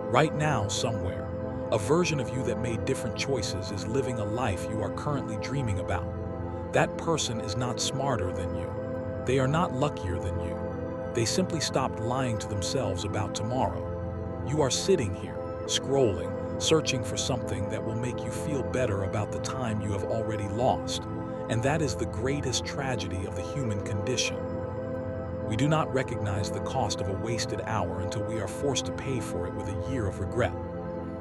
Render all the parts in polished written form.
Right now, somewhere, a version of you that made different choices is living a life you are currently dreaming about. That person is not smarter than you. They are not luckier than you. They simply stopped lying to themselves about tomorrow. You are sitting here, scrolling, searching for something that will make you feel better about the time you have already lost. And that is the greatest tragedy of the human condition. We do not recognize the cost of a wasted hour until we are forced to pay for it with a year of regret.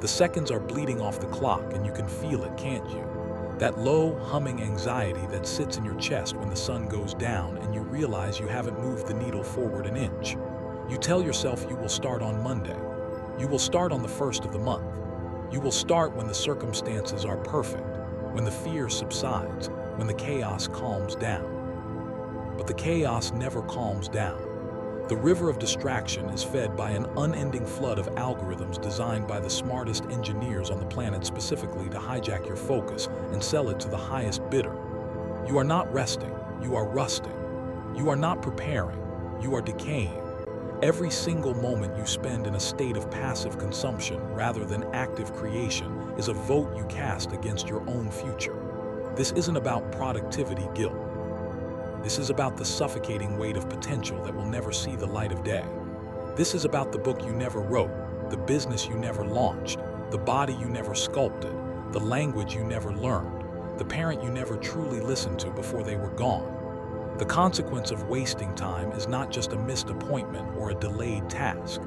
The seconds are bleeding off the clock and you can feel it, can't you? That low, humming anxiety that sits in your chest when the sun goes down and you realize you haven't moved the needle forward an inch. You tell yourself you will start on Monday. You will start on the 1st of the month. You will start when the circumstances are perfect, when the fear subsides, when the chaos calms down. But the chaos never calms down. The river of distraction is fed by an unending flood of algorithms designed by the smartest engineers on the planet specifically to hijack your focus and sell it to the highest bidder. You are not resting, you are rusting. You are not preparing, you are decaying. Every single moment you spend in a state of passive consumption rather than active creation is a vote you cast against your own future. This isn't about productivity guilt. This is about the suffocating weight of potential that will never see the light of day. This is about the book you never wrote, the business you never launched, the body you never sculpted, the language you never learned, the parent you never truly listened to before they were gone. The consequence of wasting time is not just a missed appointment or a delayed task.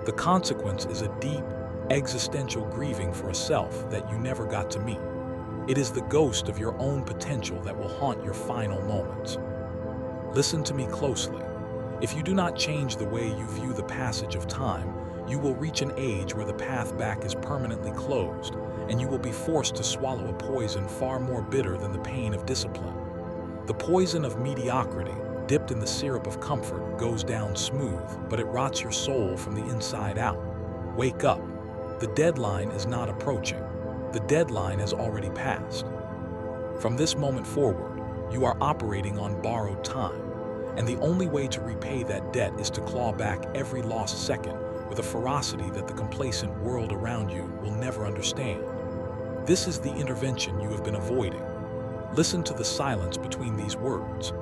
The consequence is a deep, existential grieving for a self that you never got to meet. It is the ghost of your own potential that will haunt your final moments. Listen to me closely. If you do not change the way you view the passage of time, you will reach an age where the path back is permanently closed, and you will be forced to swallow a poison far more bitter than the pain of discipline. The poison of mediocrity, dipped in the syrup of comfort, goes down smooth, but it rots your soul from the inside out. Wake up. The deadline is not approaching. The deadline has already passed. From this moment forward, you are operating on borrowed time, and the only way to repay that debt is to claw back every lost second with a ferocity that the complacent world around you will never understand. This is the intervention you have been avoiding. Listen to the silence between these words.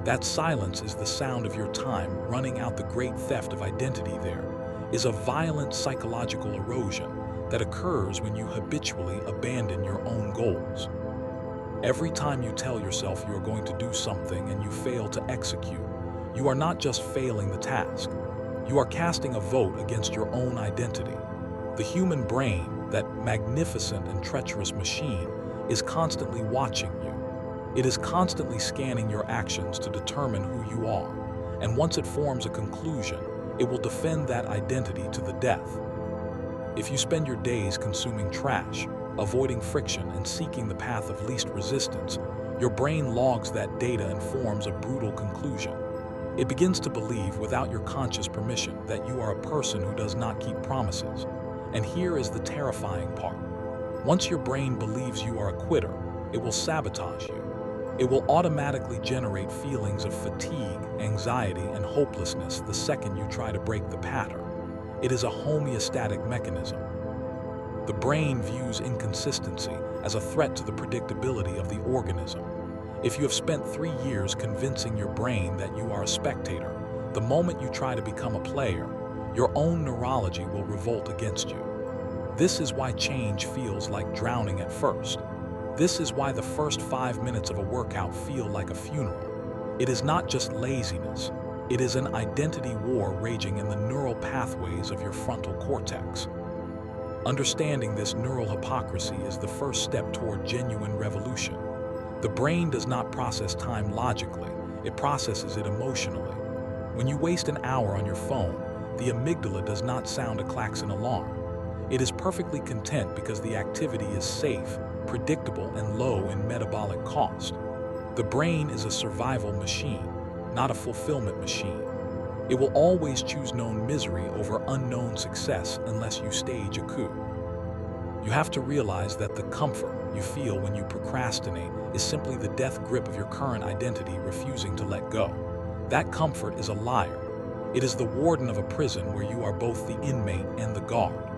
That silence is the sound of your time running out. The great theft of identity there is a violent psychological erosion that occurs when you habitually abandon your own goals. Every time you tell yourself you are going to do something and you fail to execute, you are not just failing the task. You are casting a vote against your own identity. The human brain, that magnificent and treacherous machine, is constantly watching you. It is constantly scanning your actions to determine who you are, and once it forms a conclusion, it will defend that identity to the death. If you spend your days consuming trash, avoiding friction, and seeking the path of least resistance, your brain logs that data and forms a brutal conclusion. It begins to believe, without your conscious permission, that you are a person who does not keep promises. And here is the terrifying part. Once your brain believes you are a quitter, it will sabotage you. It will automatically generate feelings of fatigue, anxiety, and hopelessness the second you try to break the pattern. It is a homeostatic mechanism. The brain views inconsistency as a threat to the predictability of the organism. If you have spent 3 years convincing your brain that you are a spectator, the moment you try to become a player, your own neurology will revolt against you. This is why change feels like drowning at first. This is why the first 5 minutes of a workout feel like a funeral. It is not just laziness. It is an identity war raging in the neural pathways of your frontal cortex. Understanding this neural hypocrisy is the first step toward genuine revolution. The brain does not process time logically, it processes it emotionally. When you waste an hour on your phone, the amygdala does not sound a klaxon alarm. It is perfectly content because the activity is safe, predictable, and low in metabolic cost. The brain is a survival machine, not a fulfillment machine. It will always choose known misery over unknown success unless you stage a coup. You have to realize that the comfort you feel when you procrastinate is simply the death grip of your current identity refusing to let go. That comfort is a liar. It is the warden of a prison where you are both the inmate and the guard.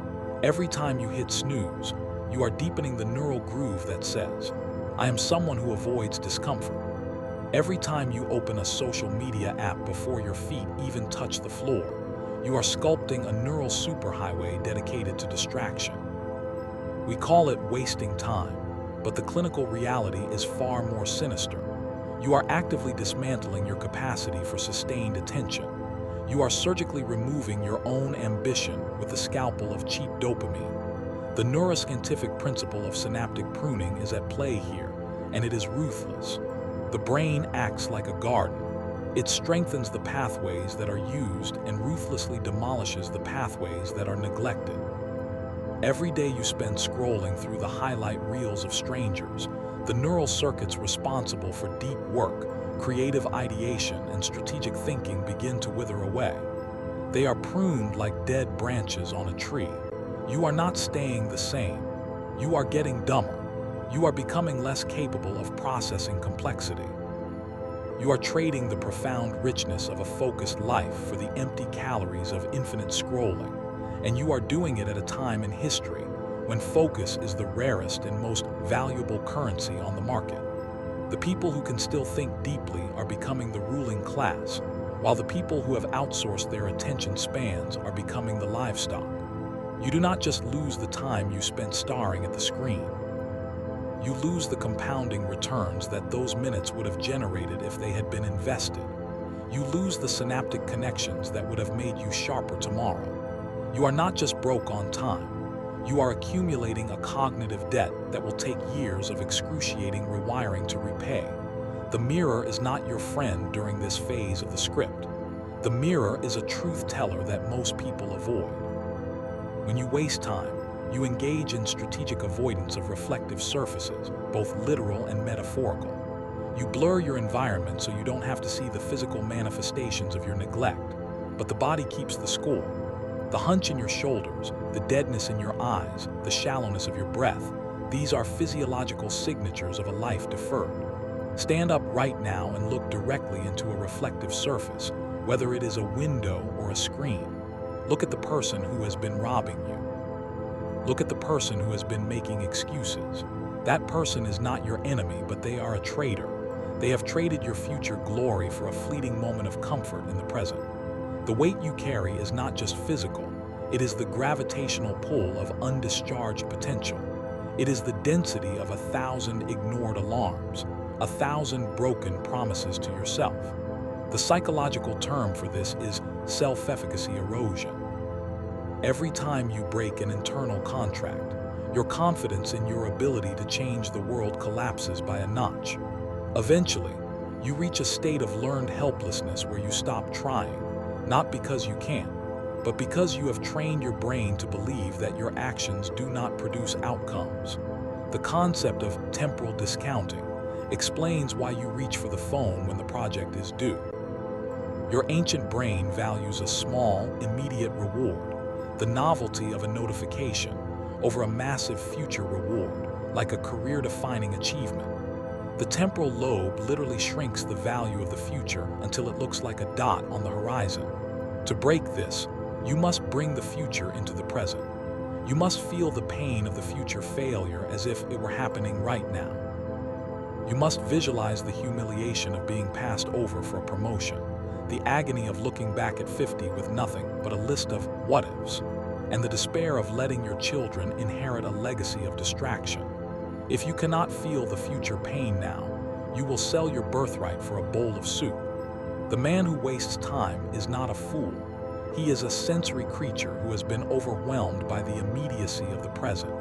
Every time you hit snooze, you are deepening the neural groove that says, I am someone who avoids discomfort. Every time you open a social media app before your feet even touch the floor, you are sculpting a neural superhighway dedicated to distraction. We call it wasting time, but the clinical reality is far more sinister. You are actively dismantling your capacity for sustained attention. You are surgically removing your own ambition with the scalpel of cheap dopamine. The neuroscientific principle of synaptic pruning is at play here, and it is ruthless. The brain acts like a garden. It strengthens the pathways that are used and ruthlessly demolishes the pathways that are neglected. Every day you spend scrolling through the highlight reels of strangers, the neural circuits responsible for deep work, creative ideation, and strategic thinking begin to wither away. They are pruned like dead branches on a tree. You are not staying the same. You are getting dumber. You are becoming less capable of processing complexity. You are trading the profound richness of a focused life for the empty calories of infinite scrolling, and you are doing it at a time in history when focus is the rarest and most valuable currency on the market. The people who can still think deeply are becoming the ruling class, while the people who have outsourced their attention spans are becoming the livestock. You do not just lose the time you spent staring at the screen. You lose the compounding returns that those minutes would have generated if they had been invested. You lose the synaptic connections that would have made you sharper tomorrow. You are not just broke on time. You are accumulating a cognitive debt that will take years of excruciating rewiring to repay. The mirror is not your friend during this phase of the script. The mirror is a truth teller that most people avoid. When you waste time, you engage in strategic avoidance of reflective surfaces, both literal and metaphorical. You blur your environment so you don't have to see the physical manifestations of your neglect, but the body keeps the score. The hunch in your shoulders, the deadness in your eyes, the shallowness of your breath, these are physiological signatures of a life deferred. Stand up right now and look directly into a reflective surface, whether it is a window or a screen. Look at the person who has been robbing you. Look at the person who has been making excuses. That person is not your enemy, but they are a traitor. They have traded your future glory for a fleeting moment of comfort in the present. The weight you carry is not just physical, it is the gravitational pull of undischarged potential. It is the density of 1,000 ignored alarms, 1,000 broken promises to yourself. The psychological term for this is self-efficacy erosion. Every time you break an internal contract, your confidence in your ability to change the world collapses by a notch. Eventually, you reach a state of learned helplessness where you stop trying, not because you can't, but because you have trained your brain to believe that your actions do not produce outcomes. The concept of temporal discounting explains why you reach for the phone when the project is due. Your ancient brain values a small, immediate reward, the novelty of a notification, over a massive future reward, like a career-defining achievement. The temporal lobe literally shrinks the value of the future until it looks like a dot on the horizon. To break this, you must bring the future into the present. You must feel the pain of the future failure as if it were happening right now. You must visualize the humiliation of being passed over for a promotion, the agony of looking back at 50 with nothing but a list of what-ifs, and the despair of letting your children inherit a legacy of distraction. If you cannot feel the future pain now, you will sell your birthright for a bowl of soup. The man who wastes time is not a fool. He is a sensory creature who has been overwhelmed by the immediacy of the present.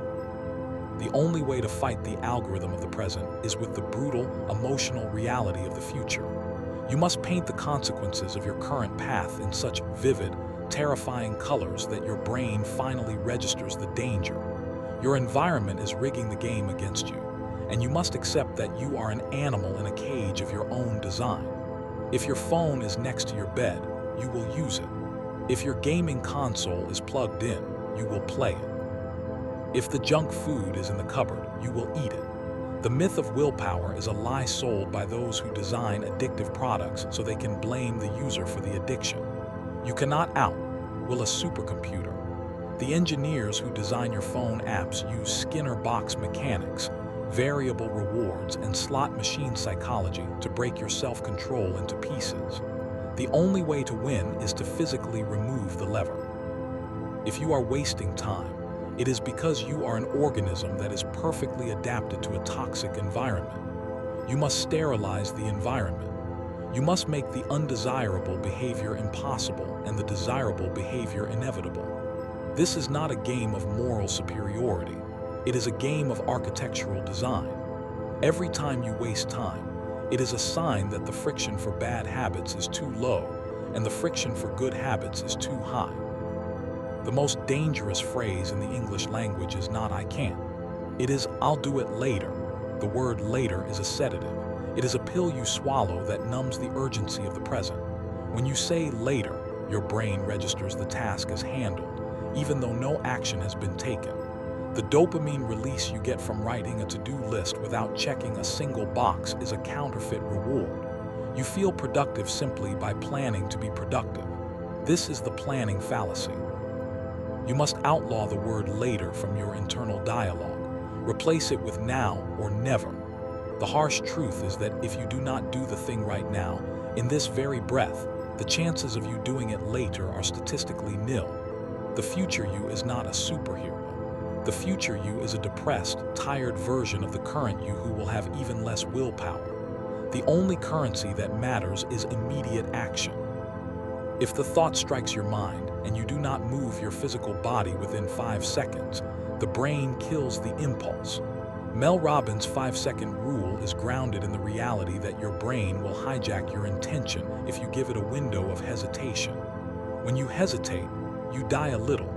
The only way to fight the algorithm of the present is with the brutal, emotional reality of the future. You must paint the consequences of your current path in such vivid, terrifying colors that your brain finally registers the danger. Your environment is rigging the game against you, and you must accept that you are an animal in a cage of your own design. If your phone is next to your bed, you will use it. If your gaming console is plugged in, you will play it. If the junk food is in the cupboard, you will eat it. The myth of willpower is a lie sold by those who design addictive products so they can blame the user for the addiction. You cannot out-will a supercomputer. The engineers who design your phone apps use Skinner box mechanics, variable rewards, and slot machine psychology to break your self-control into pieces. The only way to win is to physically remove the lever. If you are wasting time, it is because you are an organism that is perfectly adapted to a toxic environment. You must sterilize the environment. You must make the undesirable behavior impossible and the desirable behavior inevitable. This is not a game of moral superiority. It is a game of architectural design. Every time you waste time, it is a sign that the friction for bad habits is too low and the friction for good habits is too high. The most dangerous phrase in the English language is not "I can't." It is "I'll do it later." The word later is a sedative. It is a pill you swallow that numbs the urgency of the present. When you say later, your brain registers the task as handled, even though no action has been taken. The dopamine release you get from writing a to-do list without checking a single box is a counterfeit reward. You feel productive simply by planning to be productive. This is the planning fallacy. You must outlaw the word later from your internal dialogue. Replace it with now or never. The harsh truth is that if you do not do the thing right now, in this very breath, the chances of you doing it later are statistically nil. The future you is not a superhero. The future you is a depressed, tired version of the current you who will have even less willpower. The only currency that matters is immediate action. If the thought strikes your mind and you do not move your physical body within 5 seconds, the brain kills the impulse. Mel Robbins' 5-second rule is grounded in the reality that your brain will hijack your intention if you give it a window of hesitation. When you hesitate, you die a little.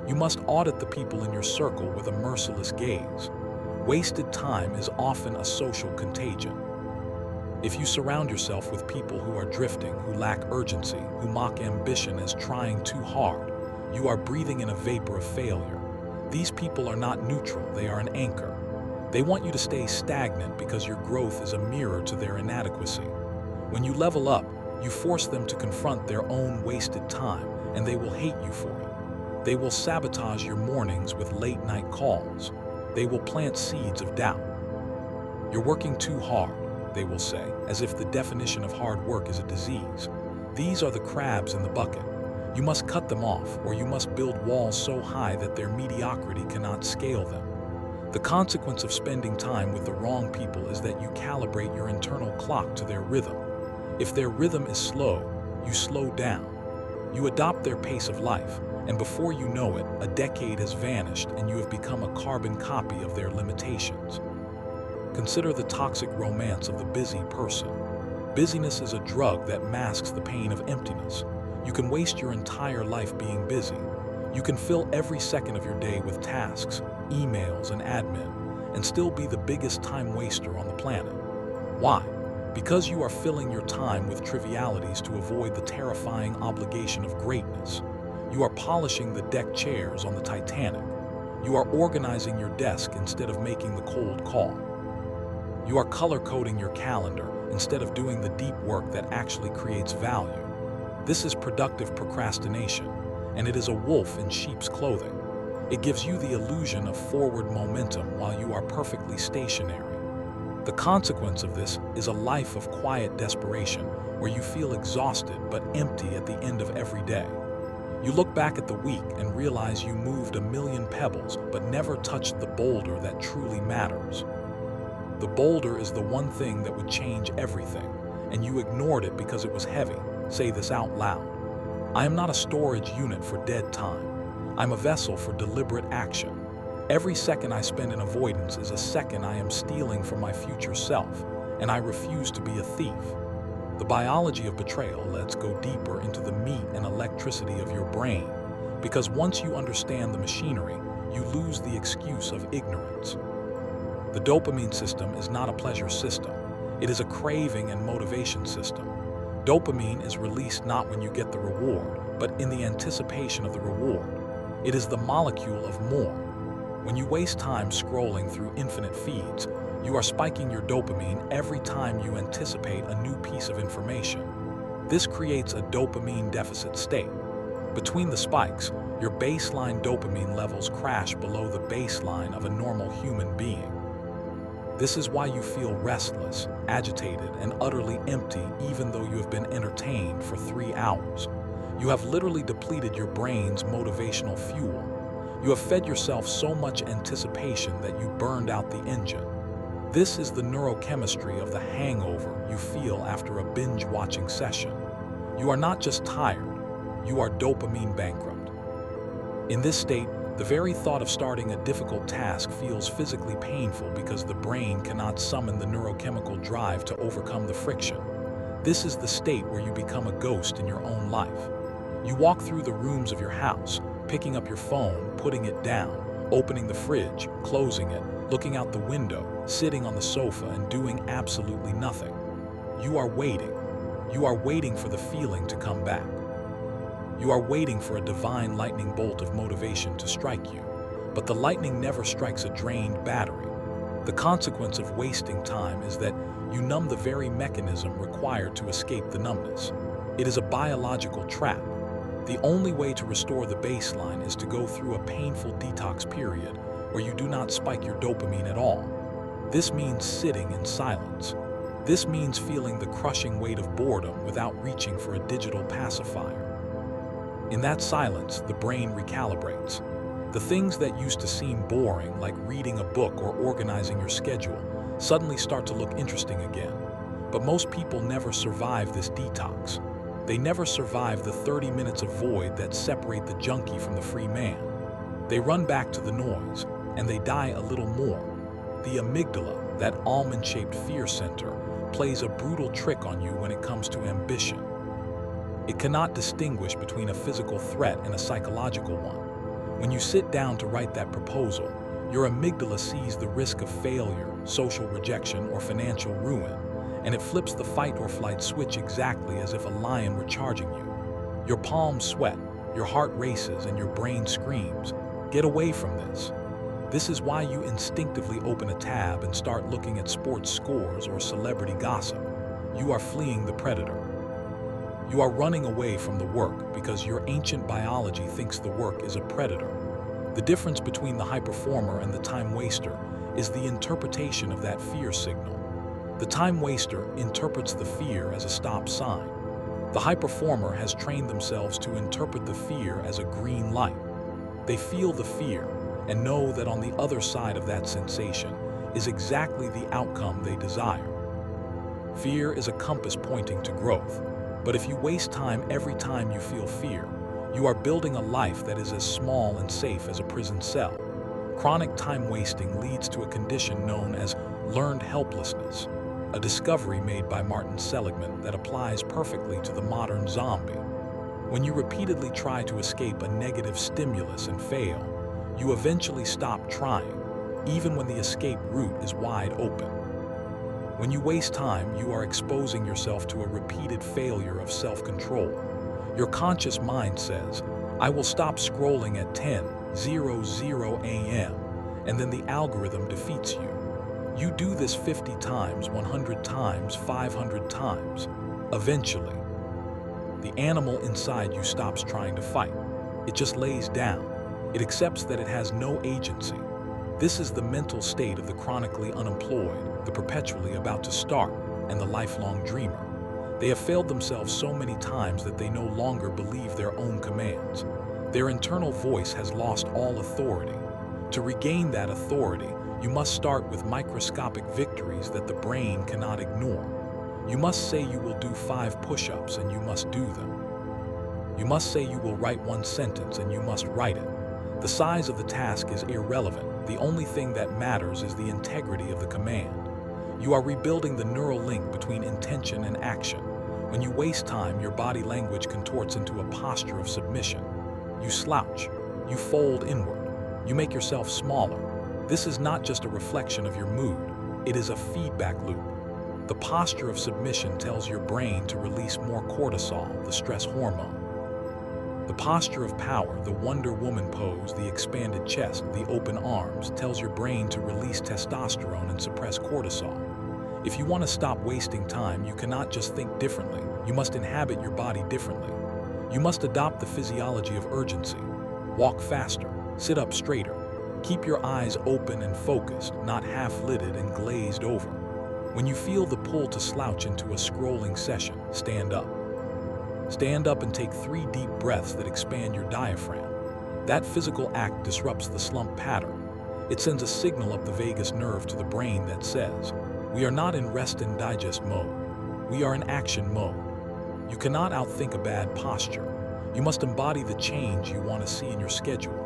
You must audit the people in your circle with a merciless gaze. Wasted time is often a social contagion. If you surround yourself with people who are drifting, who lack urgency, who mock ambition as trying too hard, you are breathing in a vapor of failure. These people are not neutral, they are an anchor. They want you to stay stagnant because your growth is a mirror to their inadequacy. When you level up, you force them to confront their own wasted time, and they will hate you for it. They will sabotage your mornings with late-night calls. They will plant seeds of doubt. You're working too hard, they will say, as if the definition of hard work is a disease. These are the crabs in the bucket. You must cut them off, or you must build walls so high that their mediocrity cannot scale them. The consequence of spending time with the wrong people is that you calibrate your internal clock to their rhythm. If their rhythm is slow, you slow down. You adopt their pace of life, and before you know it, a decade has vanished and you have become a carbon copy of their limitations. Consider the toxic romance of the busy person. Busyness is a drug that masks the pain of emptiness. You can waste your entire life being busy. You can fill every second of your day with tasks, emails, and admin, and still be the biggest time waster on the planet. Why? Because you are filling your time with trivialities to avoid the terrifying obligation of greatness. You are polishing the deck chairs on the Titanic. You are organizing your desk instead of making the cold call. You are color-coding your calendar instead of doing the deep work that actually creates value. This is productive procrastination, and it is a wolf in sheep's clothing. It gives you the illusion of forward momentum while you are perfectly stationary. The consequence of this is a life of quiet desperation where you feel exhausted but empty at the end of every day. You look back at the week and realize you moved 1,000,000 pebbles but never touched the boulder that truly matters. The boulder is the one thing that would change everything, and you ignored it because it was heavy. Say this out loud. I am not a storage unit for dead time. I'm a vessel for deliberate action. Every second I spend in avoidance is a second I am stealing from my future self, and I refuse to be a thief. The biology of betrayal lets go deeper into the meat and electricity of your brain, because once you understand the machinery, you lose the excuse of ignorance. The dopamine system is not a pleasure system. It is a craving and motivation system. Dopamine is released not when you get the reward, but in the anticipation of the reward. It is the molecule of more. When you waste time scrolling through infinite feeds, you are spiking your dopamine every time you anticipate a new piece of information. This creates a dopamine deficit state. Between the spikes, your baseline dopamine levels crash below the baseline of a normal human being. This is why you feel restless, agitated, and utterly empty even though you have been entertained for 3 hours. You have literally depleted your brain's motivational fuel. You have fed yourself so much anticipation that you burned out the engine. This is the neurochemistry of the hangover you feel after a binge-watching session. You are not just tired, you are dopamine bankrupt. In this state, the very thought of starting a difficult task feels physically painful because the brain cannot summon the neurochemical drive to overcome the friction. This is the state where you become a ghost in your own life. You walk through the rooms of your house, picking up your phone, putting it down, opening the fridge, closing it, looking out the window, sitting on the sofa, and doing absolutely nothing. You are waiting. You are waiting for the feeling to come back. You are waiting for a divine lightning bolt of motivation to strike you, but the lightning never strikes a drained battery. The consequence of wasting time is that you numb the very mechanism required to escape the numbness. It is a biological trap. The only way to restore the baseline is to go through a painful detox period where you do not spike your dopamine at all. This means sitting in silence. This means feeling the crushing weight of boredom without reaching for a digital pacifier. In that silence, the brain recalibrates. The things that used to seem boring, like reading a book or organizing your schedule, suddenly start to look interesting again. But most people never survive this detox. They never survive the 30 minutes of void that separate the junkie from the free man. They run back to the noise, and they die a little more. The amygdala, that almond-shaped fear center, plays a brutal trick on you when it comes to ambition. It cannot distinguish between a physical threat and a psychological one. When you sit down to write that proposal, your amygdala sees the risk of failure, social rejection, or financial ruin, and it flips the fight or flight switch exactly as if a lion were charging you. Your palms sweat, your heart races, and your brain screams, "Get away from this." This is why you instinctively open a tab and start looking at sports scores or celebrity gossip. You are fleeing the predator. You are running away from the work because your ancient biology thinks the work is a predator. The difference between the high performer and the time waster is the interpretation of that fear signal. The time waster interprets the fear as a stop sign. The high performer has trained themselves to interpret the fear as a green light. They feel the fear and know that on the other side of that sensation is exactly the outcome they desire. Fear is a compass pointing to growth. But if you waste time every time you feel fear, you are building a life that is as small and safe as a prison cell. Chronic time wasting leads to a condition known as learned helplessness, a discovery made by Martin Seligman that applies perfectly to the modern zombie. When you repeatedly try to escape a negative stimulus and fail, you eventually stop trying, even when the escape route is wide open. When you waste time, you are exposing yourself to a repeated failure of self-control. Your conscious mind says, "I will stop scrolling at 10:00 a.m., and then the algorithm defeats you. You do this 50 times, 100 times, 500 times. Eventually, the animal inside you stops trying to fight. It just lays down. It accepts that it has no agency. This is the mental state of the chronically unemployed, the perpetually about to start, and the lifelong dreamer. They have failed themselves so many times that they no longer believe their own commands. Their internal voice has lost all authority. To regain that authority, you must start with microscopic victories that the brain cannot ignore. You must say you will do 5 push-ups and you must do them. You must say you will write 1 sentence and you must write it. The size of the task is irrelevant. The only thing that matters is the integrity of the command. You are rebuilding the neural link between intention and action. When you waste time, your body language contorts into a posture of submission. You slouch. You fold inward. You make yourself smaller. This is not just a reflection of your mood. It is a feedback loop. The posture of submission tells your brain to release more cortisol, the stress hormone. The posture of power, the Wonder Woman pose, the expanded chest, the open arms, tells your brain to release testosterone and suppress cortisol. If you want to stop wasting time, you cannot just think differently. You must inhabit your body differently. You must adopt the physiology of urgency. Walk faster, sit up straighter. Keep your eyes open and focused, not half-lidded and glazed over. When you feel the pull to slouch into a scrolling session, stand up. Stand up and take 3 deep breaths that expand your diaphragm. That physical act disrupts the slump pattern. It sends a signal up the vagus nerve to the brain that says, we are not in rest and digest mode. We are in action mode. You cannot outthink a bad posture. You must embody the change you want to see in your schedule.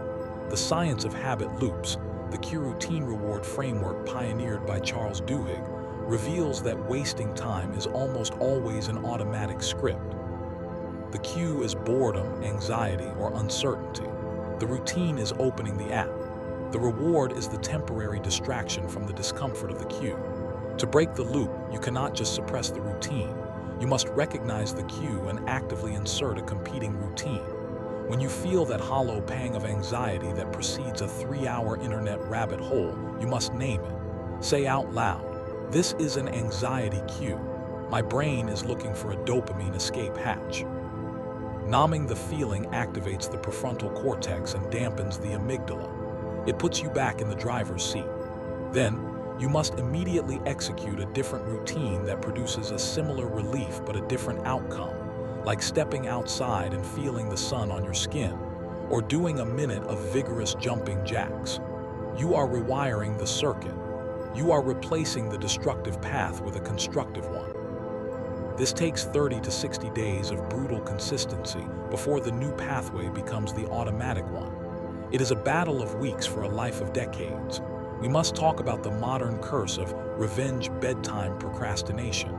The science of habit loops, the cue routine reward framework pioneered by Charles Duhigg, reveals that wasting time is almost always an automatic script. The cue is boredom, anxiety, or uncertainty. The routine is opening the app. The reward is the temporary distraction from the discomfort of the cue. To break the loop, you cannot just suppress the routine. You must recognize the cue and actively insert a competing routine. When you feel that hollow pang of anxiety that precedes a 3-hour internet rabbit hole, you must name it. Say out loud, this is an anxiety cue. My brain is looking for a dopamine escape hatch. Numbing the feeling activates the prefrontal cortex and dampens the amygdala. It puts you back in the driver's seat. Then, you must immediately execute a different routine that produces a similar relief but a different outcome, like stepping outside and feeling the sun on your skin, or doing a minute of vigorous jumping jacks. You are rewiring the circuit. You are replacing the destructive path with a constructive one. This takes 30 to 60 days of brutal consistency before the new pathway becomes the automatic one. It is a battle of weeks for a life of decades. We must talk about the modern curse of revenge bedtime procrastination.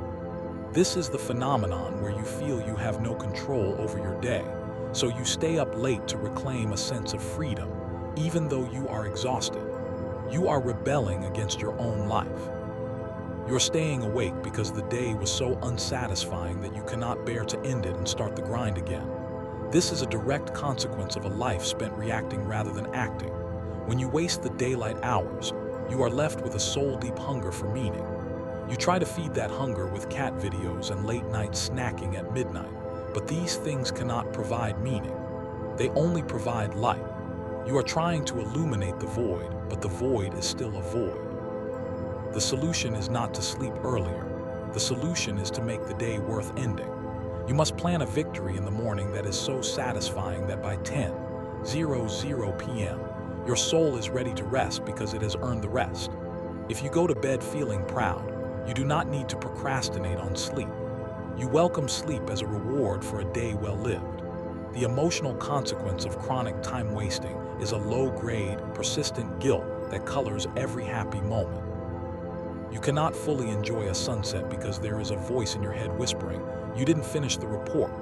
This is the phenomenon where you feel you have no control over your day, so you stay up late to reclaim a sense of freedom, even though you are exhausted. You are rebelling against your own life. You're staying awake because the day was so unsatisfying that you cannot bear to end it and start the grind again. This is a direct consequence of a life spent reacting rather than acting. When you waste the daylight hours, you are left with a soul-deep hunger for meaning. You try to feed that hunger with cat videos and late-night snacking at midnight, but these things cannot provide meaning. They only provide light. You are trying to illuminate the void, but the void is still a void. The solution is not to sleep earlier. The solution is to make the day worth ending. You must plan a victory in the morning that is so satisfying that by 10:00 p.m., your soul is ready to rest because it has earned the rest. If you go to bed feeling proud, you do not need to procrastinate on sleep. You welcome sleep as a reward for a day well lived. The emotional consequence of chronic time wasting is a low-grade, persistent guilt that colors every happy moment. You cannot fully enjoy a sunset because there is a voice in your head whispering, you didn't finish the report.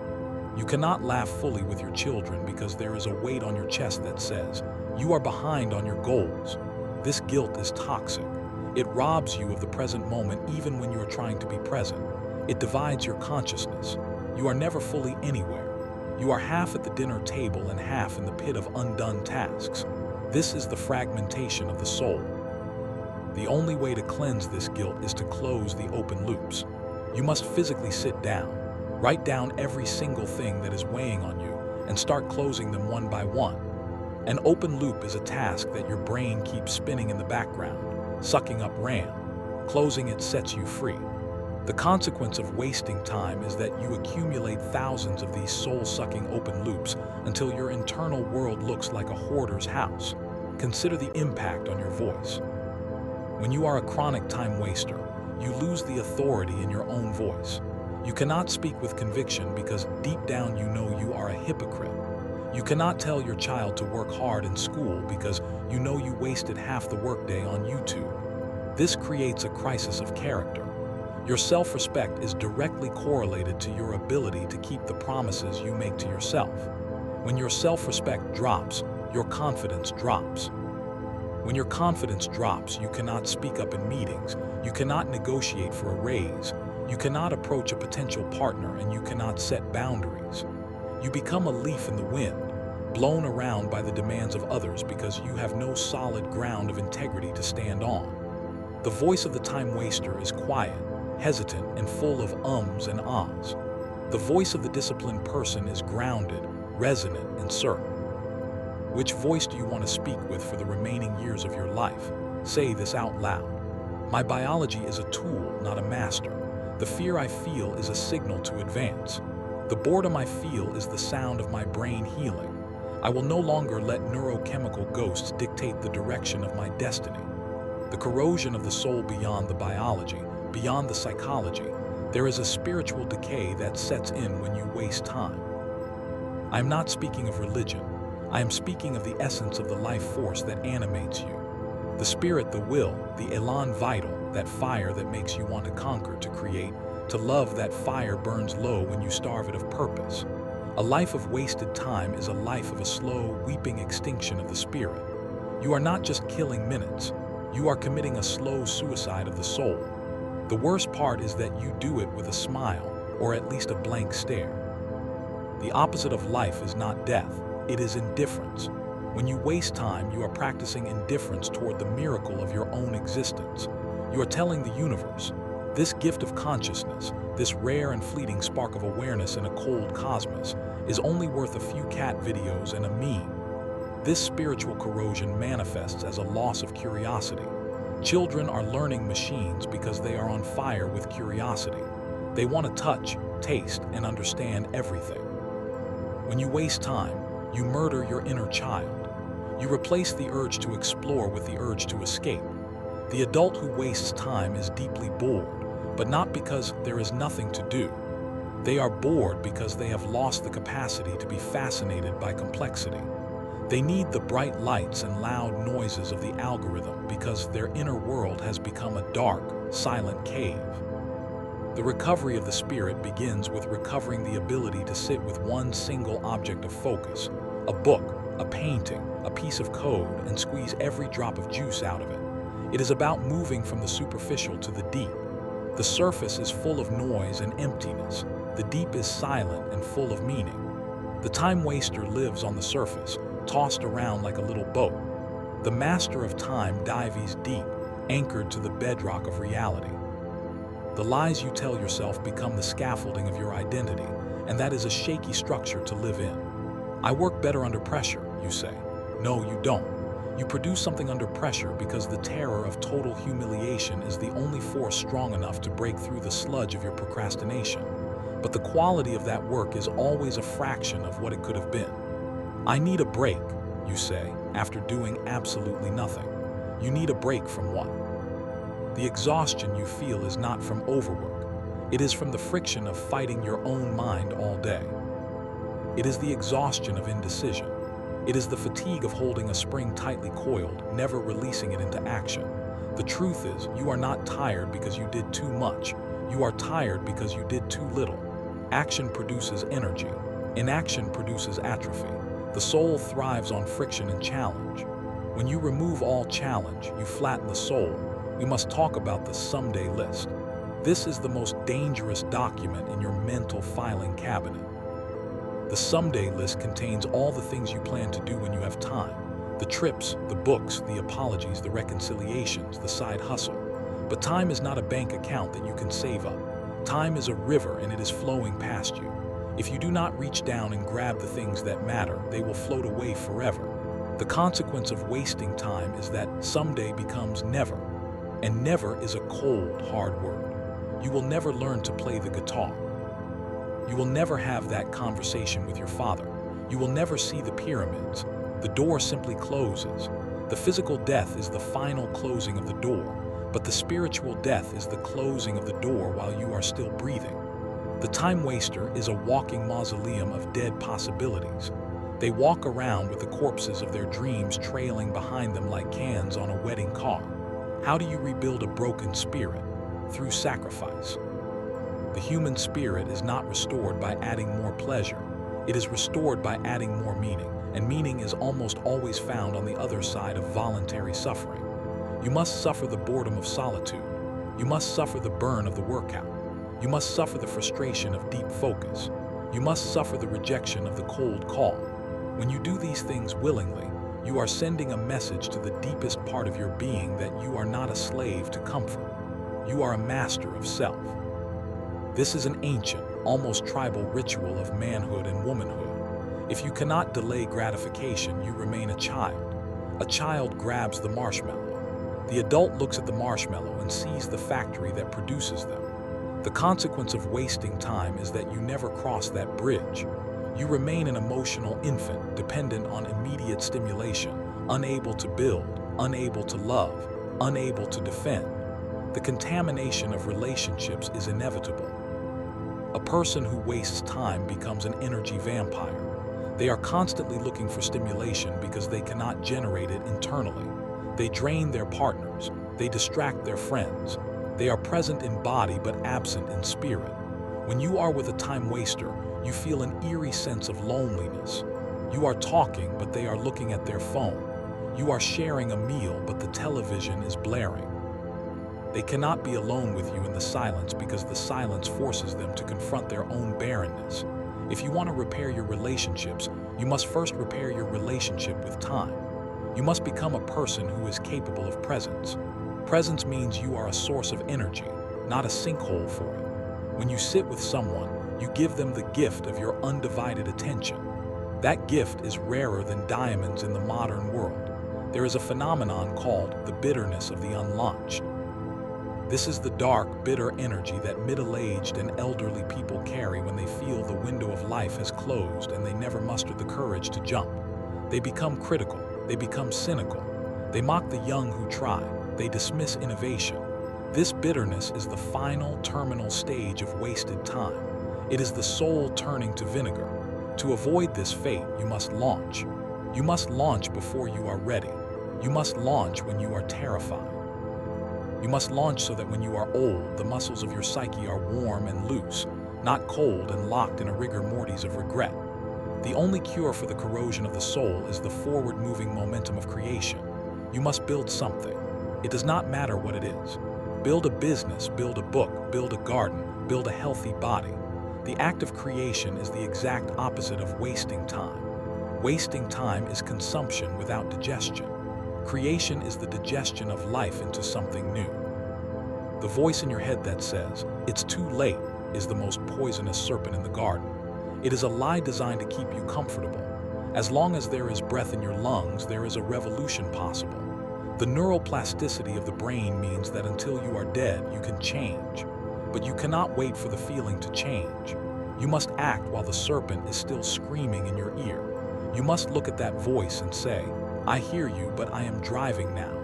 You cannot laugh fully with your children because there is a weight on your chest that says, you are behind on your goals. This guilt is toxic. It robs you of the present moment even when you are trying to be present. It divides your consciousness. You are never fully anywhere. You are half at the dinner table and half in the pit of undone tasks. This is the fragmentation of the soul. The only way to cleanse this guilt is to close the open loops. You must physically sit down, write down every single thing that is weighing on you, and start closing them one by one. An open loop is a task that your brain keeps spinning in the background, sucking up RAM. Closing it sets you free. The consequence of wasting time is that you accumulate thousands of these soul-sucking open loops until your internal world looks like a hoarder's house. Consider the impact on your voice. When you are a chronic time waster, you lose the authority in your own voice. You cannot speak with conviction because deep down you know you are a hypocrite. You cannot tell your child to work hard in school because you know you wasted half the workday on YouTube. This creates a crisis of character. Your self-respect is directly correlated to your ability to keep the promises you make to yourself. When your self-respect drops, your confidence drops. When your confidence drops, you cannot speak up in meetings, you cannot negotiate for a raise, you cannot approach a potential partner, and you cannot set boundaries. You become a leaf in the wind, blown around by the demands of others because you have no solid ground of integrity to stand on. The voice of the time waster is quiet, hesitant, and full of ums and ahs. The voice of the disciplined person is grounded, resonant, and certain. Which voice do you want to speak with for the remaining years of your life? Say this out loud. My biology is a tool, not a master. The fear I feel is a signal to advance. The boredom I feel is the sound of my brain healing. I will no longer let neurochemical ghosts dictate the direction of my destiny. The corrosion of the soul beyond the biology, beyond the psychology, there is a spiritual decay that sets in when you waste time. I am not speaking of religion. I am speaking of the essence of the life force that animates you. The spirit, the will, the elan vital, that fire that makes you want to conquer, to create, to love. That fire burns low when you starve it of purpose. A life of wasted time is a life of a slow, weeping extinction of the spirit. You are not just killing minutes. You are committing a slow suicide of the soul. The worst part is that you do it with a smile, or at least a blank stare. The opposite of life is not death, it is indifference. When you waste time, you are practicing indifference toward the miracle of your own existence. You are telling the universe, this gift of consciousness, this rare and fleeting spark of awareness in a cold cosmos, is only worth a few cat videos and a meme. This spiritual corrosion manifests as a loss of curiosity. Children are learning machines because they are on fire with curiosity. They want to touch, taste, and understand everything. When you waste time, you murder your inner child. You replace the urge to explore with the urge to escape. The adult who wastes time is deeply bored, but not because there is nothing to do. They are bored because they have lost the capacity to be fascinated by complexity. They need the bright lights and loud noises of the algorithm because their inner world has become a dark, silent cave. The recovery of the spirit begins with recovering the ability to sit with one single object of focus, a book, a painting, a piece of code, and squeeze every drop of juice out of it. It is about moving from the superficial to the deep. The surface is full of noise and emptiness. The deep is silent and full of meaning. The time waster lives on the surface, tossed around like a little boat. The master of time dives deep, anchored to the bedrock of reality. The lies you tell yourself become the scaffolding of your identity, and that is a shaky structure to live in. I work better under pressure, you say. No, you don't. You produce something under pressure because the terror of total humiliation is the only force strong enough to break through the sludge of your procrastination. But the quality of that work is always a fraction of what it could have been. I need a break, you say, after doing absolutely nothing. You need a break from what? The exhaustion you feel is not from overwork. It is from the friction of fighting your own mind all day. It is the exhaustion of indecision. It is the fatigue of holding a spring tightly coiled, never releasing it into action. The truth is, you are not tired because you did too much. You are tired because you did too little. Action produces energy. Inaction produces atrophy. The soul thrives on friction and challenge. When you remove all challenge, you flatten the soul. We must talk about the someday list. This is the most dangerous document in your mental filing cabinet. The someday list contains all the things you plan to do when you have time. The trips, the books, the apologies, the reconciliations, the side hustle. But time is not a bank account that you can save up. Time is a river and it is flowing past you. If you do not reach down and grab the things that matter, they will float away forever. The consequence of wasting time is that someday becomes never. And never is a cold, hard word. You will never learn to play the guitar. You will never have that conversation with your father. You will never see the pyramids. The door simply closes. The physical death is the final closing of the door, but the spiritual death is the closing of the door while you are still breathing. The time waster is a walking mausoleum of dead possibilities. They walk around with the corpses of their dreams trailing behind them like cans on a wedding car. How do you rebuild a broken spirit? Through sacrifice. The human spirit is not restored by adding more pleasure. It is restored by adding more meaning, and meaning is almost always found on the other side of voluntary suffering. You must suffer the boredom of solitude. You must suffer the burn of the workout. You must suffer the frustration of deep focus. You must suffer the rejection of the cold call. When you do these things willingly, you are sending a message to the deepest part of your being that you are not a slave to comfort. You are a master of self. This is an ancient, almost tribal ritual of manhood and womanhood. If you cannot delay gratification, you remain a child. A child grabs the marshmallow. The adult looks at the marshmallow and sees the factory that produces them. The consequence of wasting time is that you never cross that bridge. You remain an emotional infant, dependent on immediate stimulation, unable to build, unable to love, unable to defend. The contamination of relationships is inevitable. A person who wastes time becomes an energy vampire. They are constantly looking for stimulation because they cannot generate it internally. They drain their partners. They distract their friends. They are present in body but absent in spirit. When you are with a time waster, you feel an eerie sense of loneliness. You are talking, but they are looking at their phone. You are sharing a meal, but the television is blaring. They cannot be alone with you in the silence because the silence forces them to confront their own barrenness. If you want to repair your relationships, you must first repair your relationship with time. You must become a person who is capable of presence. Presence means you are a source of energy, not a sinkhole for it. When you sit with someone, you give them the gift of your undivided attention. That gift is rarer than diamonds in the modern world. There is a phenomenon called the bitterness of the unlaunched. This is the dark, bitter energy that middle-aged and elderly people carry when they feel the window of life has closed and they never muster the courage to jump. They become critical. They become cynical. They mock the young who try. They dismiss innovation. This bitterness is the final, terminal stage of wasted time. It is the soul turning to vinegar. To avoid this fate, you must launch. You must launch before you are ready. You must launch when you are terrified. You must launch so that when you are old, the muscles of your psyche are warm and loose, not cold and locked in a rigor mortis of regret. The only cure for the corrosion of the soul is the forward-moving momentum of creation. You must build something. It does not matter what it is. Build a business, build a book, build a garden, build a healthy body. The act of creation is the exact opposite of wasting time. Wasting time is consumption without digestion. Creation is the digestion of life into something new. The voice in your head that says, "It's too late," is the most poisonous serpent in the garden. It is a lie designed to keep you comfortable. As long as there is breath in your lungs, there is a revolution possible. The neuroplasticity of the brain means that until you are dead, you can change. But you cannot wait for the feeling to change. You must act while the serpent is still screaming in your ear. You must look at that voice and say, "I hear you, but I am driving now."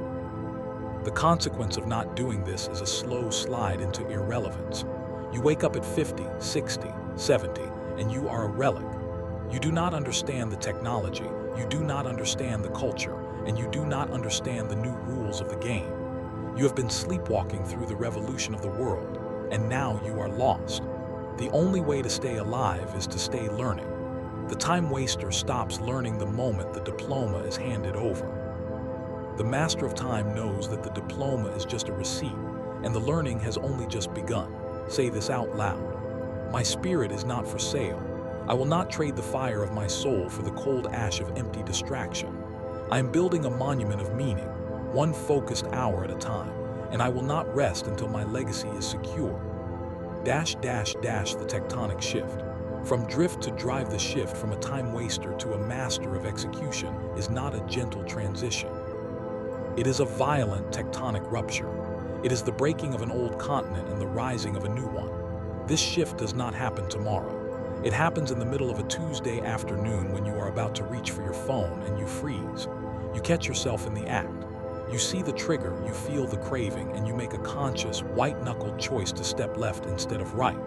The consequence of not doing this is a slow slide into irrelevance. You wake up at 50, 60, 70, and you are a relic. You do not understand the technology, you do not understand the culture, and you do not understand the new rules of the game. You have been sleepwalking through the revolution of the world, and now you are lost. The only way to stay alive is to stay learning. The time waster stops learning the moment the diploma is handed over. The master of time knows that the diploma is just a receipt, and the learning has only just begun. Say this out loud. My spirit is not for sale. I will not trade the fire of my soul for the cold ash of empty distraction. I am building a monument of meaning, one focused hour at a time, and I will not rest until my legacy is secure. The tectonic shift. From drift to drive the shift from a time waster to a master of execution is not a gentle transition. It is a violent tectonic rupture. It is the breaking of an old continent and the rising of a new one. This shift does not happen tomorrow. It happens in the middle of a Tuesday afternoon when you are about to reach for your phone and you freeze. You catch yourself in the act. You see the trigger, you feel the craving, and you make a conscious, white-knuckled choice to step left instead of right.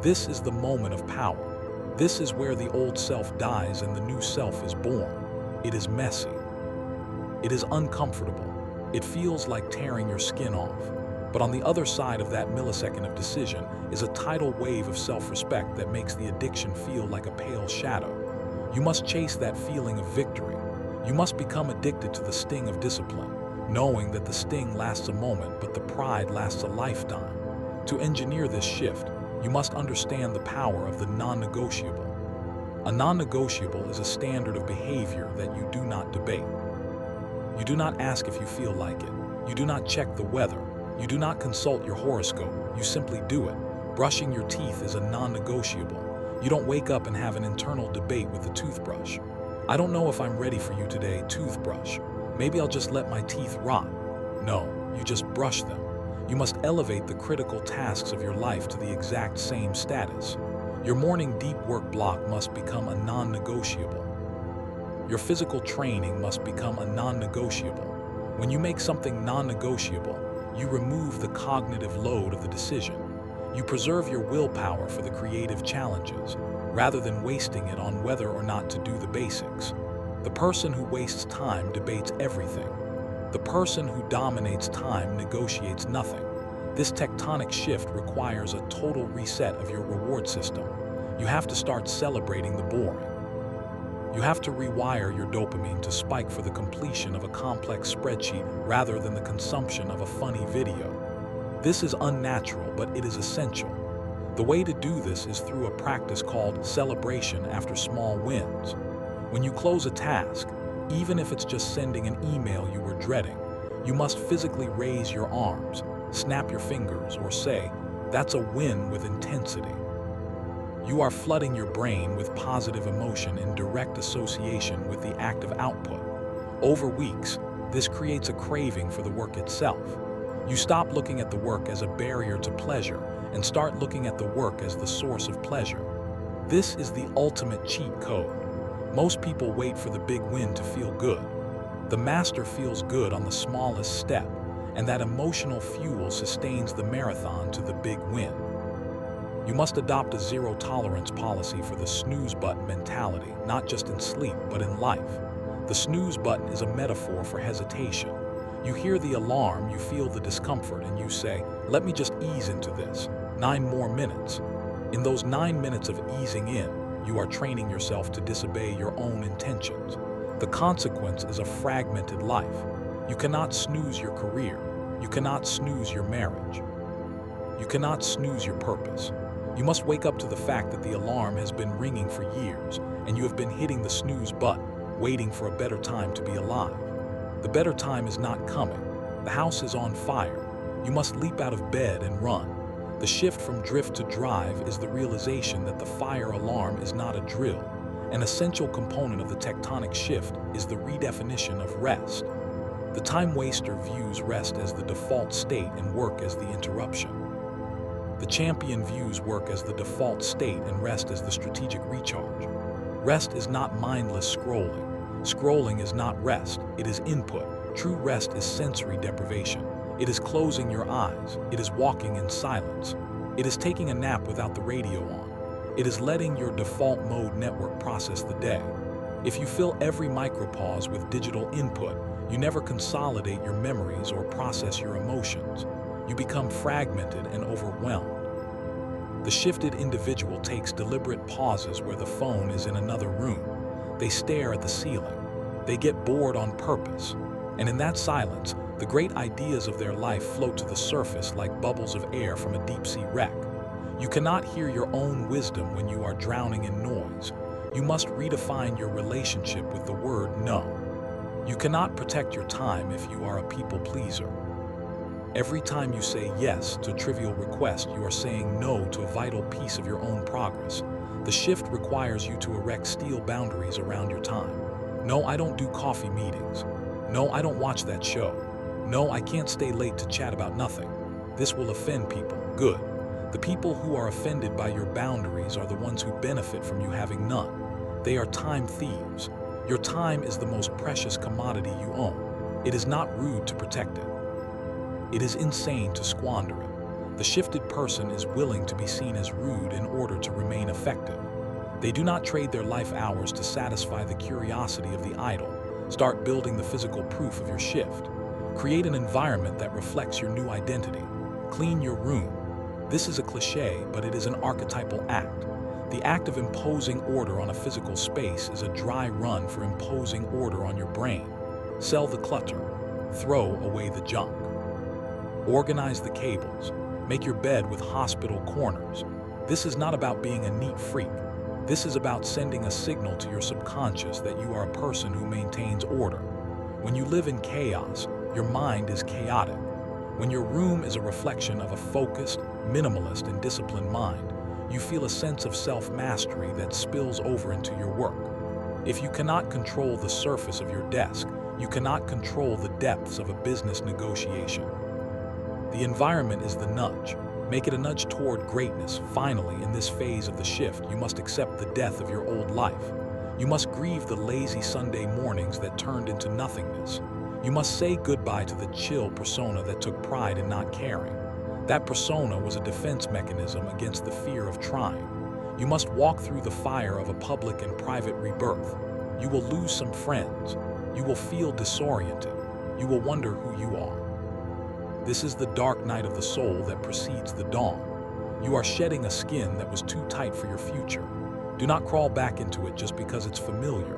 This is the moment of power. This is where the old self dies and the new self is born. It is messy. It is uncomfortable. It feels like tearing your skin off. But on the other side of that millisecond of decision is a tidal wave of self-respect that makes the addiction feel like a pale shadow. You must chase that feeling of victory. You must become addicted to the sting of discipline, knowing that the sting lasts a moment but the pride lasts a lifetime. To engineer this shift, you must understand the power of the non-negotiable. A non-negotiable is a standard of behavior that you do not debate. You do not ask if you feel like it. You do not check the weather. You do not consult your horoscope. You simply do it. Brushing your teeth is a non-negotiable. You don't wake up and have an internal debate with the toothbrush. I don't know if I'm ready for you today, toothbrush. Maybe I'll just let my teeth rot. No, you just brush them. You must elevate the critical tasks of your life to the exact same status. Your morning deep work block must become a non-negotiable. Your physical training must become a non-negotiable. When you make something non-negotiable, you remove the cognitive load of the decision. You preserve your willpower for the creative challenges, rather than wasting it on whether or not to do the basics. The person who wastes time debates everything. The person who dominates time negotiates nothing. This tectonic shift requires a total reset of your reward system. You have to start celebrating the boring. You have to rewire your dopamine to spike for the completion of a complex spreadsheet rather than the consumption of a funny video. This is unnatural, but it is essential. The way to do this is through a practice called celebration after small wins. When you close a task, even if it's just sending an email you were dreading, you must physically raise your arms, snap your fingers, or say, "That's a win," with intensity. You are flooding your brain with positive emotion in direct association with the active output. Over weeks, this creates a craving for the work itself. You stop looking at the work as a barrier to pleasure and start looking at the work as the source of pleasure. This is the ultimate cheat code. Most people wait for the big win to feel good. The master feels good on the smallest step, and that emotional fuel sustains the marathon to the big win. You must adopt a zero-tolerance policy for the snooze button mentality, not just in sleep, but in life. The snooze button is a metaphor for hesitation. You hear the alarm, you feel the discomfort, and you say, "Let me just ease into this. 9 more minutes." In those 9 minutes of easing in, you are training yourself to disobey your own intentions. The consequence is a fragmented life. You cannot snooze your career. You cannot snooze your marriage. You cannot snooze your purpose. You must wake up to the fact that the alarm has been ringing for years, and you have been hitting the snooze button, waiting for a better time to be alive. The better time is not coming. The house is on fire. You must leap out of bed and run. The shift from drift to drive is the realization that the fire alarm is not a drill. An essential component of the tectonic shift is the redefinition of rest. The time waster views rest as the default state and work as the interruption. The champion views work as the default state and rest as the strategic recharge. Rest is not mindless scrolling. Scrolling is not rest, it is input. True rest is sensory deprivation. It is closing your eyes. It is walking in silence. It is taking a nap without the radio on. It is letting your default mode network process the day. If you fill every micropause with digital input, you never consolidate your memories or process your emotions. You become fragmented and overwhelmed. The shifted individual takes deliberate pauses where the phone is in another room. They stare at the ceiling. They get bored on purpose. And in that silence, the great ideas of their life float to the surface like bubbles of air from a deep-sea wreck. You cannot hear your own wisdom when you are drowning in noise. You must redefine your relationship with the word no. You cannot protect your time if you are a people pleaser. Every time you say yes to a trivial request, you are saying no to a vital piece of your own progress. The shift requires you to erect steel boundaries around your time. No, I don't do coffee meetings. No, I don't watch that show. No, I can't stay late to chat about nothing. This will offend people. Good. The people who are offended by your boundaries are the ones who benefit from you having none. They are time thieves. Your time is the most precious commodity you own. It is not rude to protect it. It is insane to squander it. The shifted person is willing to be seen as rude in order to remain effective. They do not trade their life hours to satisfy the curiosity of the idle. Start building the physical proof of your shift. Create an environment that reflects your new identity. Clean your room. This is a cliché, but it is an archetypal act. The act of imposing order on a physical space is a dry run for imposing order on your brain. Sell the clutter. Throw away the junk. Organize the cables. Make your bed with hospital corners. This is not about being a neat freak. This is about sending a signal to your subconscious that you are a person who maintains order. When you live in chaos, your mind is chaotic. When your room is a reflection of a focused, minimalist, and disciplined mind, You feel a sense of self-mastery that spills over into your work. If you cannot control the surface of your desk, you cannot control the depths of a business negotiation. The environment is the nudge. Make it a nudge toward greatness. Finally, in this phase of the shift, you must accept the death of your old life. You must grieve the lazy Sunday mornings that turned into nothingness. You must say goodbye to the chill persona that took pride in not caring. That persona was a defense mechanism against the fear of trying. You must walk through the fire of a public and private rebirth. You will lose some friends. You will feel disoriented. You will wonder who you are. This is the dark night of the soul that precedes the dawn. You are shedding a skin that was too tight for your future. Do not crawl back into it just because it's familiar.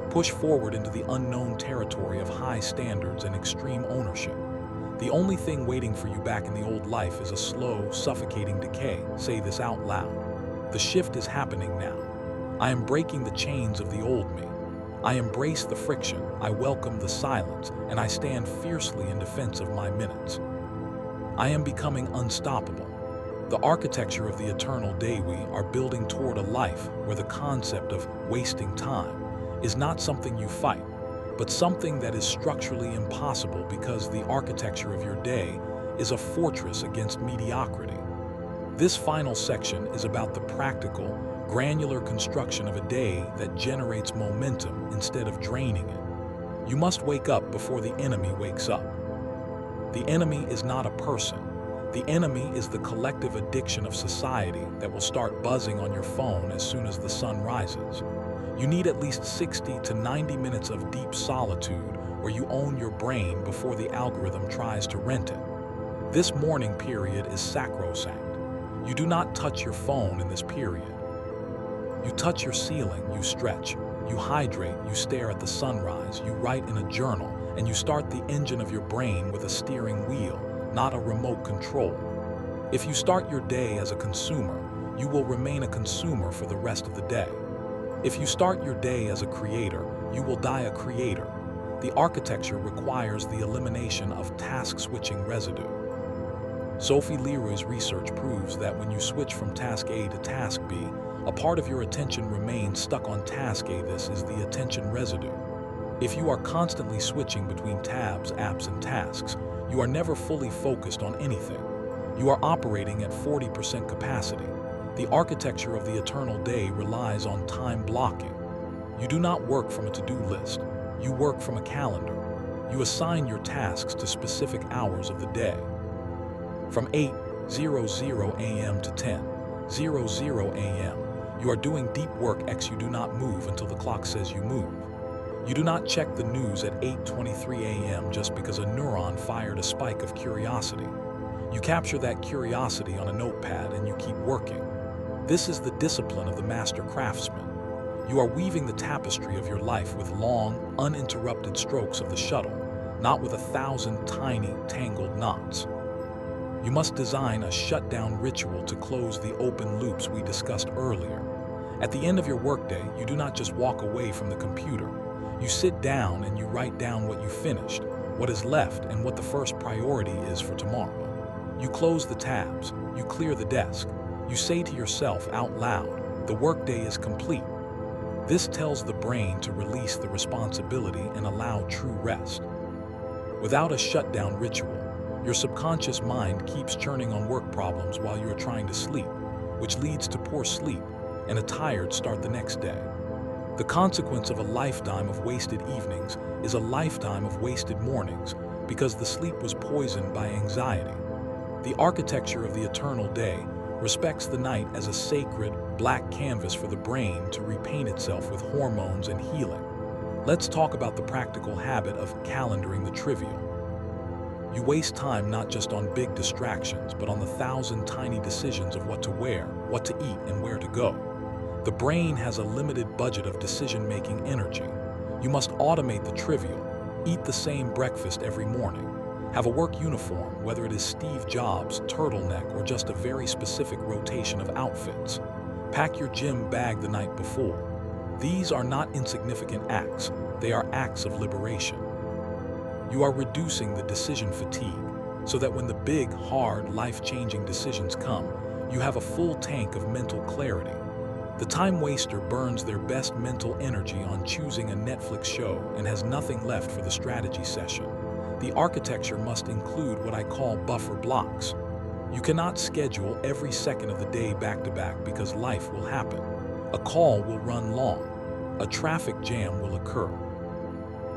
Push forward into the unknown territory of high standards and extreme ownership. The only thing waiting for you back in the old life is a slow, suffocating decay. Say this out loud. The shift is happening now. I am breaking the chains of the old me. I embrace the friction, I welcome the silence, and I stand fiercely in defense of my minutes. I am becoming unstoppable. The architecture of the eternal day we are building toward a life where the concept of wasting time is not something you fight, but something that is structurally impossible because the architecture of your day is a fortress against mediocrity. This final section is about the practical, granular construction of a day that generates momentum instead of draining it. You must wake up before the enemy wakes up. The enemy is not a person. The enemy is the collective addiction of society that will start buzzing on your phone as soon as the sun rises. You need at least 60 to 90 minutes of deep solitude where you own your brain before the algorithm tries to rent it. This morning period is sacrosanct. You do not touch your phone in this period. You touch your ceiling, you stretch, you hydrate, you stare at the sunrise, you write in a journal, and you start the engine of your brain with a steering wheel, not a remote control. If you start your day as a consumer, you will remain a consumer for the rest of the day. If you start your day as a creator, you will die a creator. The architecture requires the elimination of task-switching residue. Sophie Leroy's research proves that when you switch from task A to task B, a part of your attention remains stuck on task A. This is the attention residue. If you are constantly switching between tabs, apps, and tasks, you are never fully focused on anything. You are operating at 40% capacity. The architecture of the eternal day relies on time blocking. You do not work from a to-do list. You work from a calendar. You assign your tasks to specific hours of the day. From 8:00 a.m. to 10:00 a.m., you are doing deep work. You do not move until the clock says you move. You do not check the news at 8:23 a.m. just because a neuron fired a spike of curiosity. You capture that curiosity on a notepad and you keep working. This is the discipline of the master craftsman. You are weaving the tapestry of your life with long, uninterrupted strokes of the shuttle, not with 1,000 tiny, tangled knots. You must design a shutdown ritual to close the open loops we discussed earlier. At the end of your workday, you do not just walk away from the computer. You sit down and you write down what you finished, what is left, and what the first priority is for tomorrow. You close the tabs, you clear the desk, you say to yourself out loud, the workday is complete. This tells the brain to release the responsibility and allow true rest. Without a shutdown ritual, your subconscious mind keeps churning on work problems while you are trying to sleep, which leads to poor sleep and a tired start the next day. The consequence of a lifetime of wasted evenings is a lifetime of wasted mornings because the sleep was poisoned by anxiety. The architecture of the eternal day respects the night as a sacred, black canvas for the brain to repaint itself with hormones and healing. Let's talk about the practical habit of calendaring the trivial. You waste time not just on big distractions, but on the 1,000 tiny decisions of what to wear, what to eat, and where to go. The brain has a limited budget of decision-making energy. You must automate the trivial. Eat the same breakfast every morning. Have a work uniform, whether it is Steve Jobs' turtleneck or just a very specific rotation of outfits. Pack your gym bag the night before. These are not insignificant acts. They are acts of liberation. You are reducing the decision fatigue so that when the big, hard, life-changing decisions come, you have a full tank of mental clarity. The time waster burns their best mental energy on choosing a Netflix show and has nothing left for the strategy session. The architecture must include what I call buffer blocks. You cannot schedule every second of the day back-to-back because life will happen. A call will run long. A traffic jam will occur.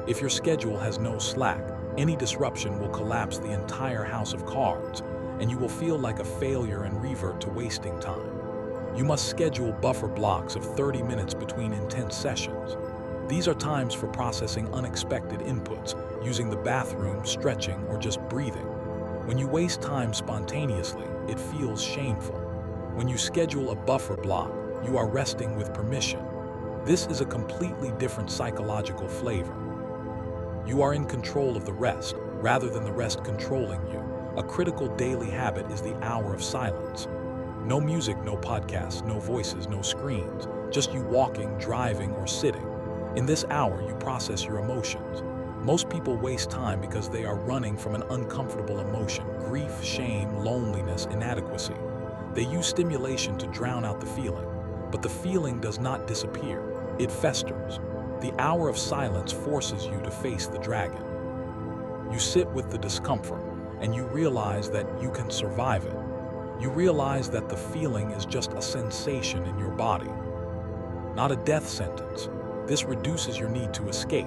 If your schedule has no slack, any disruption will collapse the entire house of cards, and you will feel like a failure and revert to wasting time. You must schedule buffer blocks of 30 minutes between intense sessions. These are times for processing unexpected inputs, using the bathroom, stretching, or just breathing. When you waste time spontaneously, it feels shameful. When you schedule a buffer block, you are resting with permission. This is a completely different psychological flavor. You are in control of the rest, rather than the rest controlling you. A critical daily habit is the hour of silence. No music, no podcasts, no voices, no screens, just you walking, driving, or sitting. In this hour, you process your emotions. Most people waste time because they are running from an uncomfortable emotion: grief, shame, loneliness, inadequacy. They use stimulation to drown out the feeling, but the feeling does not disappear. It festers. The hour of silence forces you to face the dragon. You sit with the discomfort, and you realize that you can survive it. You realize that the feeling is just a sensation in your body, not a death sentence. This reduces your need to escape.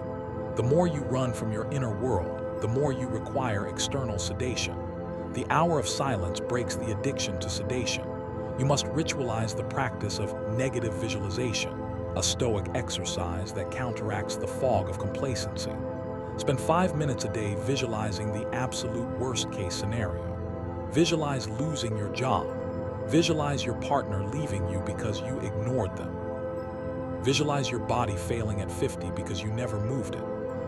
The more you run from your inner world, the more you require external sedation. The hour of silence breaks the addiction to sedation. You must ritualize the practice of negative visualization, a stoic exercise that counteracts the fog of complacency. Spend 5 minutes a day visualizing the absolute worst-case scenario. Visualize losing your job. Visualize your partner leaving you because you ignored them. Visualize your body failing at 50 because you never moved it.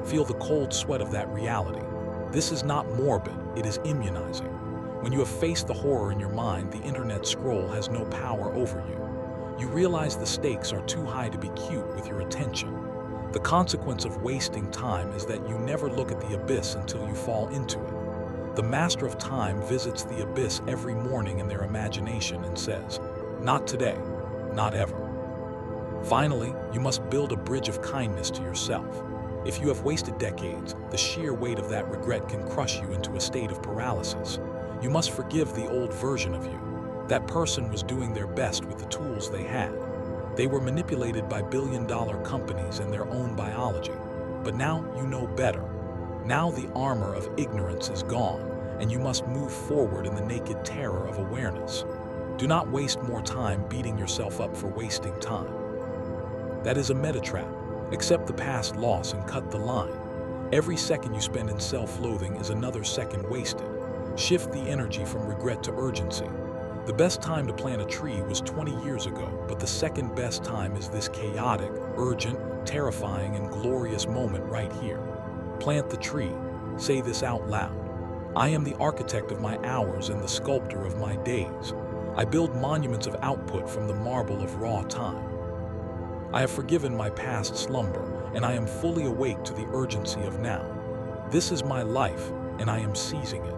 Feel the cold sweat of that reality. This is not morbid, it is immunizing. When you have faced the horror in your mind, the internet scroll has no power over you. You realize the stakes are too high to be cute with your attention. The consequence of wasting time is that you never look at the abyss until you fall into it. The master of time visits the abyss every morning in their imagination and says, "Not today, not ever." Finally, you must build a bridge of kindness to yourself. If you have wasted decades, the sheer weight of that regret can crush you into a state of paralysis. You must forgive the old version of you. That person was doing their best with the tools they had. They were manipulated by billion-dollar companies and their own biology. But now you know better. Now the armor of ignorance is gone, and you must move forward in the naked terror of awareness. Do not waste more time beating yourself up for wasting time. That is a meta-trap. Accept the past loss and cut the line. Every second you spend in self-loathing is another second wasted. Shift the energy from regret to urgency. The best time to plant a tree was 20 years ago, but the second best time is this chaotic, urgent, terrifying, and glorious moment right here. Plant the tree. Say this out loud. I am the architect of my hours and the sculptor of my days. I build monuments of output from the marble of raw time. I have forgiven my past slumber, and I am fully awake to the urgency of now. This is my life, and I am seizing it.